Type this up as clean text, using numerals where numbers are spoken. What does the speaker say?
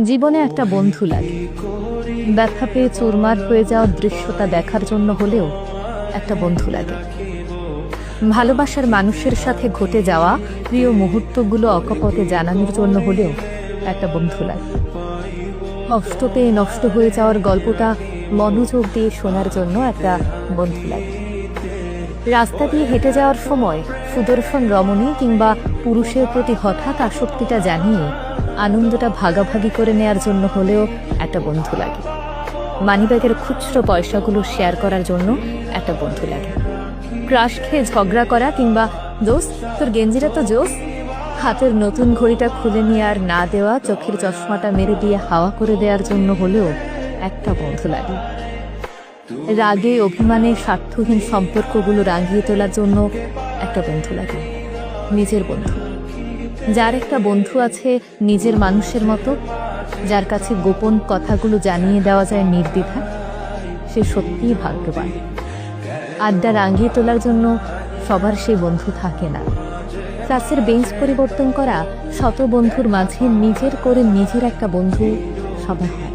জীবনে একটা বন্ধু লাগে। ব্যথা পেয়ে চুরমার হয়ে যাওয়ার দৃশ্যটা দেখার জন্য হলেও একটা বন্ধু লাগে। ভালোবাসার মানুষের সাথে ঘটে যাওয়া প্রিয় মুহূর্তগুলো অকপটে জানানোর জন্য হলেও একটা বন্ধু লাগে। কষ্ট পেয়ে নষ্ট হয়ে যাওয়ার গল্পটা মনোযোগ দিয়ে শোনার জন্য একটা বন্ধু লাগে। রাস্তা দিয়ে হেঁটে যাওয়ার সময় সুদর্শন রমণী কিংবা পুরুষের প্রতি হঠাৎ আসক্তিটা জানিয়ে আনন্দটা ভাগাভাগি করে নেয়ার জন্য হলেও একটা বন্ধু লাগে। মানিব্যাগের খুচরো পয়সাগুলো শেয়ার করার জন্য একটা বন্ধু লাগে। ক্রাশ খেয়ে ঝগড়া করা কিংবা দোস্ত তোর গেঞ্জিটা তো জোস, হাতের নতুন ঘড়িটা খুলে নিয়ে আর না দেওয়া, চোখের চশমাটা মেরে দিয়ে হাওয়া করে দেওয়ার জন্য হলেও একটা বন্ধু লাগে। রাগে অভিমানে স্বার্থহীন সম্পর্কগুলো রাঙিয়ে তোলার জন্য একটা বন্ধু লাগে। নিজের বন্ধু, যার একটা বন্ধু আছে নিজের মানুষের মতো, যার কাছে গোপন কথাগুলো জানিয়ে দেওয়া যায় নির্দ্বিধা, সে সত্যিই ভাগ্যবান। আড্ডা রাঙিয়ে তোলার জন্য সবার সেই বন্ধু থাকে না। ক্লাসের বেঞ্চ পরিবর্তন করা শত বন্ধুর মাঝে নিজের করে নিজের একটা বন্ধু সবার হয়।